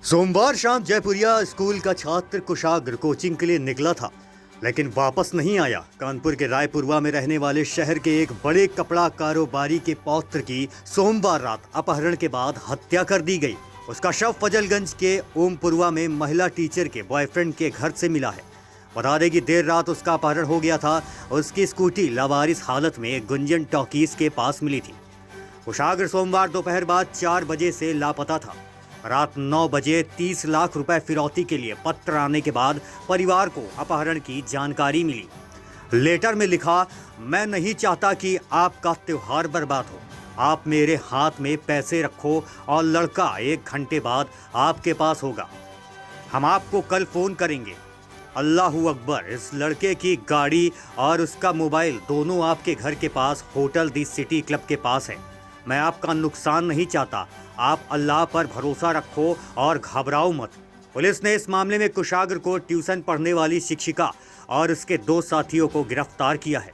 सोमवार शाम जयपुरिया स्कूल का छात्र कुशाग्र कोचिंग के लिए निकला था, लेकिन वापस नहीं आया। कानपुर के रायपुरवा में रहने वाले शहर के एक बड़े कपड़ा कारोबारी के पौत्र की सोमवार रात अपहरण के बाद हत्या कर दी गई। उसका शव फजलगंज के ओमपुरवा में महिला टीचर के बॉयफ्रेंड के घर से मिला है। बता दें कि देर रात उसका अपहरण हो गया था। उसकी स्कूटी लावारिस हालत में गुंजन टॉकीज के पास मिली थी। कुशाग्र सोमवार दोपहर बाद 4 बजे से लापता था। रात 9 बजे 30 लाख रुपए फिरौती के लिए पत्र आने के बाद परिवार को अपहरण की जानकारी मिली। लेटर में लिखा, मैं नहीं चाहता कि आपका त्योहार बर्बाद हो। आप मेरे हाथ में पैसे रखो और लड़का 1 घंटे बाद आपके पास होगा। हम आपको कल फोन करेंगे। अल्लाहू अकबर। इस लड़के की गाड़ी और उसका मोबाइल दोनों आपके घर के पास होटल दी सिटी क्लब के पास है। मैं आपका नुकसान नहीं चाहता। आप अल्लाह पर भरोसा रखो और घबराओ मत। पुलिस ने इस मामले में कुशाग्र को ट्यूशन पढ़ने वाली शिक्षिका और उसके 2 साथियों को गिरफ्तार किया है।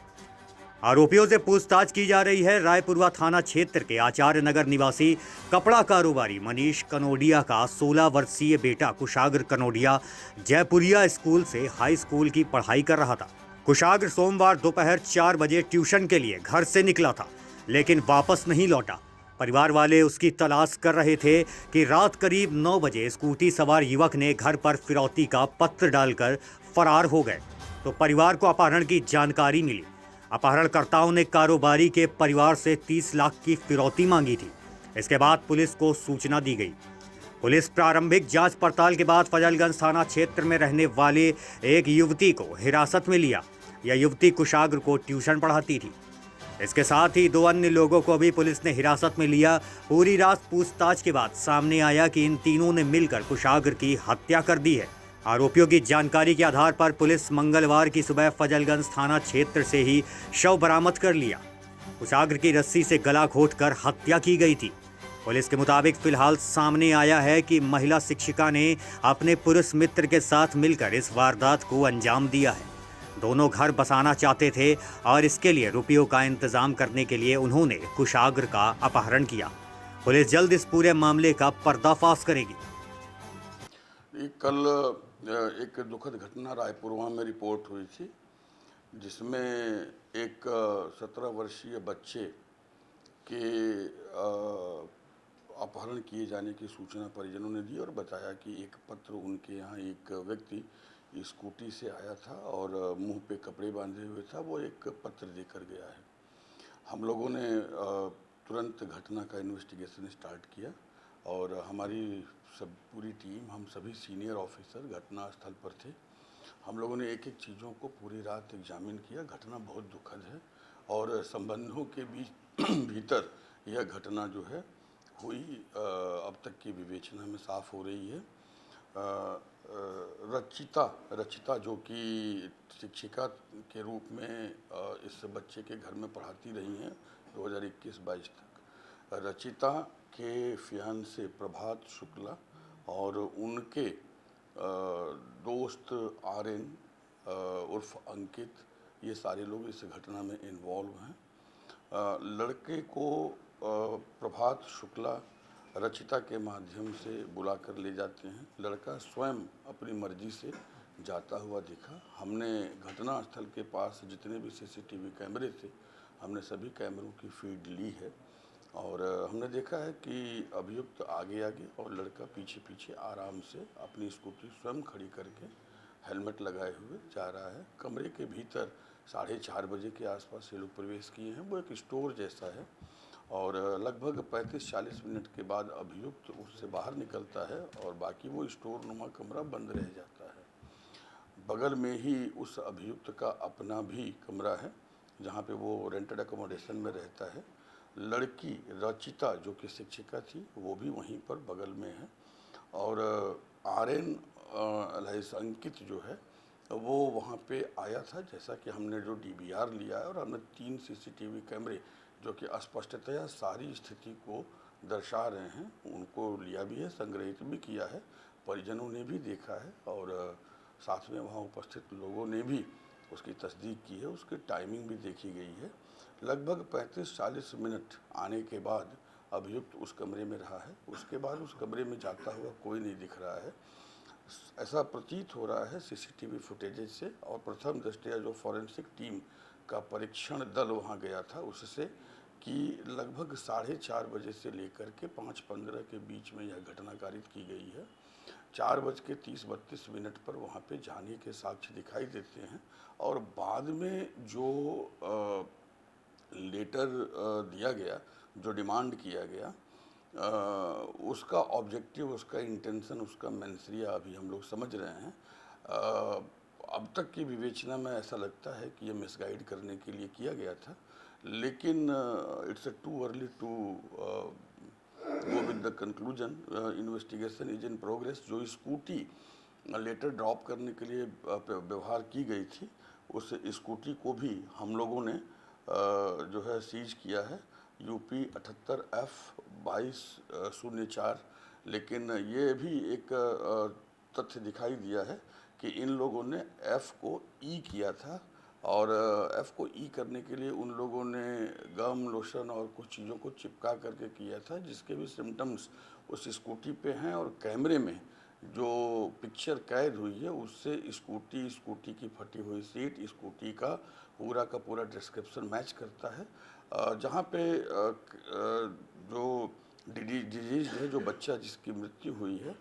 आरोपियों से पूछताछ की जा रही है। रायपुरवा थाना क्षेत्र के आचार्य नगर निवासी कपड़ा कारोबारी मनीष कनोडिया का 16 वर्षीय बेटा कुशाग्र कनोडिया जयपुरिया स्कूल से हाई स्कूल की पढ़ाई कर रहा था। कुशाग्र सोमवार दोपहर 4 बजे ट्यूशन के लिए घर से निकला था, लेकिन वापस नहीं लौटा। परिवार वाले उसकी तलाश कर रहे थे कि रात करीब 9 बजे स्कूटी सवार युवक ने घर पर फिरौती का पत्र डालकर फरार हो गए, तो परिवार को अपहरण की जानकारी मिली। अपहरणकर्ताओं ने कारोबारी के परिवार से 30 लाख की फिरौती मांगी थी। इसके बाद पुलिस को सूचना दी गई। पुलिस प्रारंभिक जांच पड़ताल के बाद फजलगंज थाना क्षेत्र में रहने वाले एक युवती को हिरासत में लिया। यह युवती कुशाग्र को ट्यूशन पढ़ाती थी। इसके साथ ही 2 अन्य लोगों को भी पुलिस ने हिरासत में लिया। पूरी रात पूछताछ के बाद सामने आया कि इन तीनों ने मिलकर कुशाग्र की हत्या कर दी है। आरोपियों की जानकारी के आधार पर पुलिस मंगलवार की सुबह फजलगंज थाना क्षेत्र से ही शव बरामद कर लिया। कुशाग्र की रस्सी से गला घोंटकर हत्या की गई थी। पुलिस के मुताबिक फिलहाल सामने आया है कि महिला शिक्षिका ने अपने पुरुष मित्र के साथ मिलकर इस वारदात को अंजाम दिया है। दोनों घर बसाना चाहते थे और इसके लिए रुपयों का इंतजाम करने के लिए उन्होंने कुशाग्र का अपहरण किया। पुलिस जल्द इस पूरे मामले का पर्दाफाश करेगी। कल एक दुखद घटना रायपुरवा में रिपोर्ट हुई थी, जिसमें एक 17 वर्षीय बच्चे के अपहरण किए जाने की सूचना परिजनों ने दी और बताया कि एक पत्र उनके यहाँ एक व्यक्ति स्कूटी से आया था और मुंह पे कपड़े बांधे हुए था, वो एक पत्र देकर गया है। हम लोगों ने तुरंत घटना का इन्वेस्टिगेशन स्टार्ट किया और हमारी पूरी टीम, हम सभी सीनियर ऑफिसर घटनास्थल पर थे। हम लोगों ने एक एक चीज़ों को पूरी रात एग्जामिन किया। घटना बहुत दुखद है और संबंधों के बीच भीतर यह घटना जो है हुई अब तक की विवेचना में साफ हो रही है। रचिता जो कि शिक्षिका के रूप में इस बच्चे के घर में पढ़ाती रही हैं 2021-22 तक। रचिता के फियांसे प्रभात शुक्ला और उनके दोस्त आर्यन उर्फ अंकित, ये सारे लोग इस घटना में इन्वॉल्व हैं। लड़के को प्रभात शुक्ला रचिता के माध्यम से बुलाकर ले जाते हैं। लड़का स्वयं अपनी मर्जी से जाता हुआ दिखा। हमने घटनास्थल के पास जितने भी सीसीटीवी कैमरे थे, हमने सभी कैमरों की फीड ली है और हमने देखा है कि अभियुक्त आगे आगे और लड़का पीछे पीछे आराम से अपनी स्कूटी स्वयं खड़ी करके हेलमेट लगाए हुए जा रहा है। कमरे के भीतर 4:30 बजे के आसपास ये लोग प्रवेश किए हैं। वो एक स्टोर जैसा है और लगभग 35-40 मिनट के बाद अभियुक्त उससे बाहर निकलता है और बाकी वो स्टोर नुमा कमरा बंद रह जाता है। बगल में ही उस अभियुक्त का अपना भी कमरा है, जहाँ पे वो रेंटेड अकोमोडेशन में रहता है। लड़की रचिता जो कि शिक्षिका थी, वो भी वहीं पर बगल में है और आर्यन अंकित जो है वो वहाँ पे आया था। जैसा कि हमने जो DVR लिया है और हमने 3 सीसीटीवी कैमरे जो कि स्पष्टतया सारी स्थिति को दर्शा रहे हैं, उनको लिया भी है, संग्रहित भी किया है। परिजनों ने भी देखा है और साथ में वहाँ उपस्थित लोगों ने भी उसकी तस्दीक की है। उसकी टाइमिंग भी देखी गई है। लगभग 35-40 मिनट आने के बाद अभियुक्त उस कमरे में रहा है। उसके बाद उस कमरे में जाता हुआ कोई नहीं दिख रहा है। ऐसा प्रतीत हो रहा है सीसीटीवी फुटेजेज से और प्रथम दृष्टया जो फॉरेंसिक टीम का परीक्षण दल वहां गया था उससे कि लगभग 4:30 बजे से लेकर के 5:15 के बीच में यह घटना कारित की गई है। 4:30-32 पर वहाँ पे जाने के साक्ष्य दिखाई देते हैं और बाद में जो लेटर दिया गया, जो डिमांड किया गया, उसका ऑब्जेक्टिव, उसका इंटेंशन, उसका मेंसरिया अभी हम लोग समझ रहे हैं। अब तक की विवेचना में ऐसा लगता है कि ये मिसगाइड करने के लिए किया गया था, लेकिन it's too early to go with the conclusion. Investigation is in progress. जो स्कूटी लेटर ड्रॉप करने के लिए व्यवहार की गई थी, उस स्कूटी को भी हम लोगों ने जो है सीज किया है, यूपी 78F2204। लेकिन ये भी एक तथ्य दिखाई दिया है कि इन लोगों ने F को E किया था और F को E करने के लिए उन लोगों ने गम, लोशन और कुछ चीज़ों को चिपका करके किया था, जिसके भी सिम्टम्स उस स्कूटी पे हैं। और कैमरे में जो पिक्चर कैद हुई है उससे स्कूटी की फटी हुई सीट, स्कूटी का पूरा डिस्क्रिप्शन मैच करता है। जहाँ पे जो डिजीज है, जो बच्चा जिसकी मृत्यु हुई है,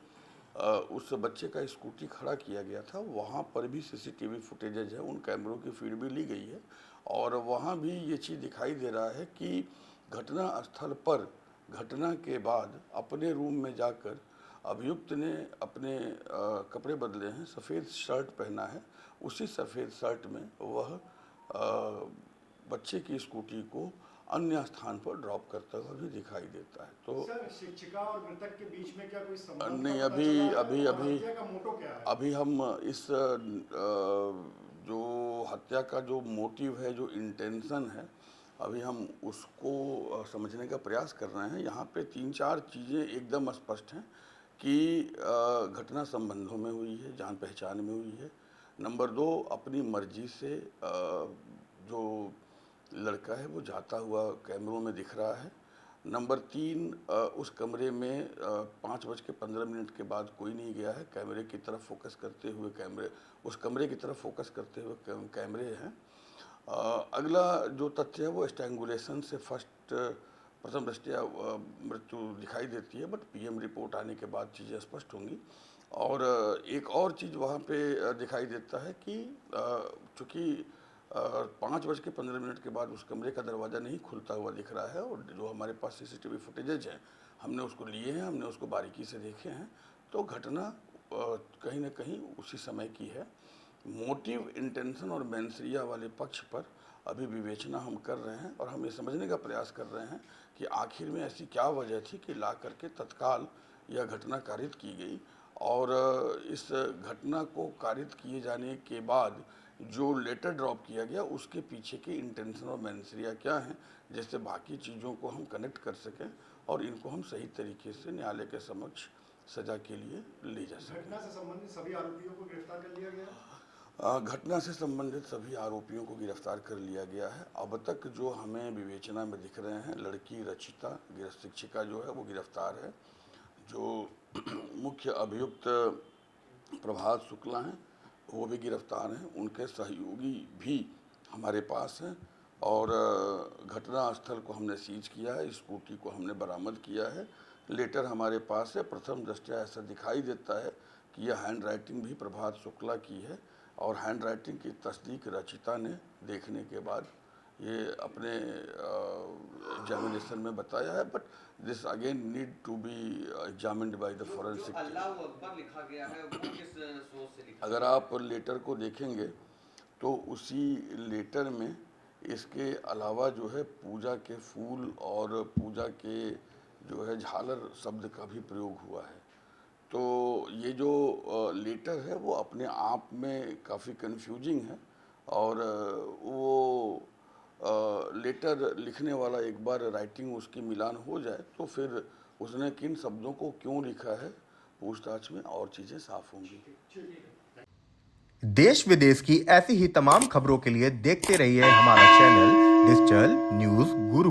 उस बच्चे का स्कूटी खड़ा किया गया था, वहाँ पर भी सीसीटीवी फुटेजेज है, उन कैमरों की फीड भी ली गई है और वहाँ भी ये चीज़ दिखाई दे रहा है कि घटना स्थल पर घटना के बाद अपने रूम में जाकर अभियुक्त ने अपने कपड़े बदले हैं, सफ़ेद शर्ट पहना है, उसी सफ़ेद शर्ट में वह बच्चे की स्कूटी को अन्य स्थान पर ड्रॉप करता हुआ भी दिखाई देता है। तो सर, शिक्षिका और मृतक के बीच में क्या कोई संबंध नहीं, का पता चला है? अभी हत्या का मोटो क्या है? अभी हम इस जो हत्या का जो मोटिव है, जो इंटेंशन है, अभी हम उसको समझने का प्रयास कर रहे हैं। यहाँ पे 3-4 चीज़ें एकदम स्पष्ट हैं कि घटना संबंधों में हुई है, जान पहचान में हुई है। नंबर 2, अपनी मर्जी से जो लड़का है वो जाता हुआ कैमरों में दिख रहा है। नंबर 3, उस कमरे में 5:15 के बाद कोई नहीं गया है। कैमरे की तरफ फोकस करते हुए उस कमरे की तरफ फोकस करते हुए कैमरे हैं। अगला जो तथ्य है वो स्ट्रैंगुलेशन से प्रथम दृष्टया मृत्यु दिखाई देती है, बट पीएम रिपोर्ट आने के बाद चीज़ें स्पष्ट होंगी। और एक और चीज़ वहाँ पे दिखाई देता है कि चूँकि 5:15 के बाद उस कमरे का दरवाज़ा नहीं खुलता हुआ दिख रहा है और जो हमारे पास सीसीटीवी फुटेजेज हैं, हमने उसको लिए हैं, हमने उसको बारीकी से देखे हैं, तो घटना कहीं ना कहीं उसी समय की है। मोटिव, इंटेंशन और मेंसरिया वाले पक्ष पर अभी विवेचना हम कर रहे हैं और हम ये समझने का प्रयास कर रहे हैं कि आखिर में ऐसी क्या वजह थी कि ला करके तत्काल यह घटना कारित की गई। और इस घटना को कारित किए जाने के बाद जो लेटर ड्रॉप किया गया उसके पीछे के इंटेंशन और मेंसरिया क्या हैं, जिससे बाकी चीज़ों को हम कनेक्ट कर सकें और इनको हम सही तरीके से न्यायालय के समक्ष सजा के लिए ले जा सकें। घटना से संबंधित सभी आरोपियों को गिरफ्तार कर लिया गया है? घटना से संबंधित सभी आरोपियों को गिरफ्तार कर लिया गया है। अब तक जो हमें विवेचना में दिख रहे हैं, लड़की रचिता, शिक्षिका जो है वो गिरफ्तार है। जो मुख्य अभियुक्त प्रभात शुक्ला हैं वो भी गिरफ्तार हैं। उनके सहयोगी भी हमारे पास हैं और घटना स्थल को हमने सीज किया है, स्कूटी को हमने बरामद किया है, लेटर हमारे पास है। प्रथम दृष्टया ऐसा दिखाई देता है कि यह हैंड राइटिंग भी प्रभात शुक्ला की है और हैंड राइटिंग की तस्दीक रचिता ने देखने के बाद ये अपने एग्जामिनेशन में बताया है। But this again need to be examined by the forensic. अल्लाहु अकबर लिखा गया है, वो किस सोच से लिखा? अगर आप लेटर को देखेंगे तो उसी लेटर में इसके अलावा जो है पूजा के फूल और पूजा के जो है झालर शब्द का भी प्रयोग हुआ है। तो ये जो लेटर है वो अपने आप में काफ़ी कंफ्यूजिंग है और वो लेटर लिखने वाला एक बार राइटिंग उसकी मिलान हो जाए तो फिर उसने किन शब्दों को क्यों लिखा है, पूछताछ में और चीज़ें साफ होंगी। देश विदेश की ऐसी ही तमाम खबरों के लिए देखते रहिए हमारा चैनल डिजिटल न्यूज गुरु।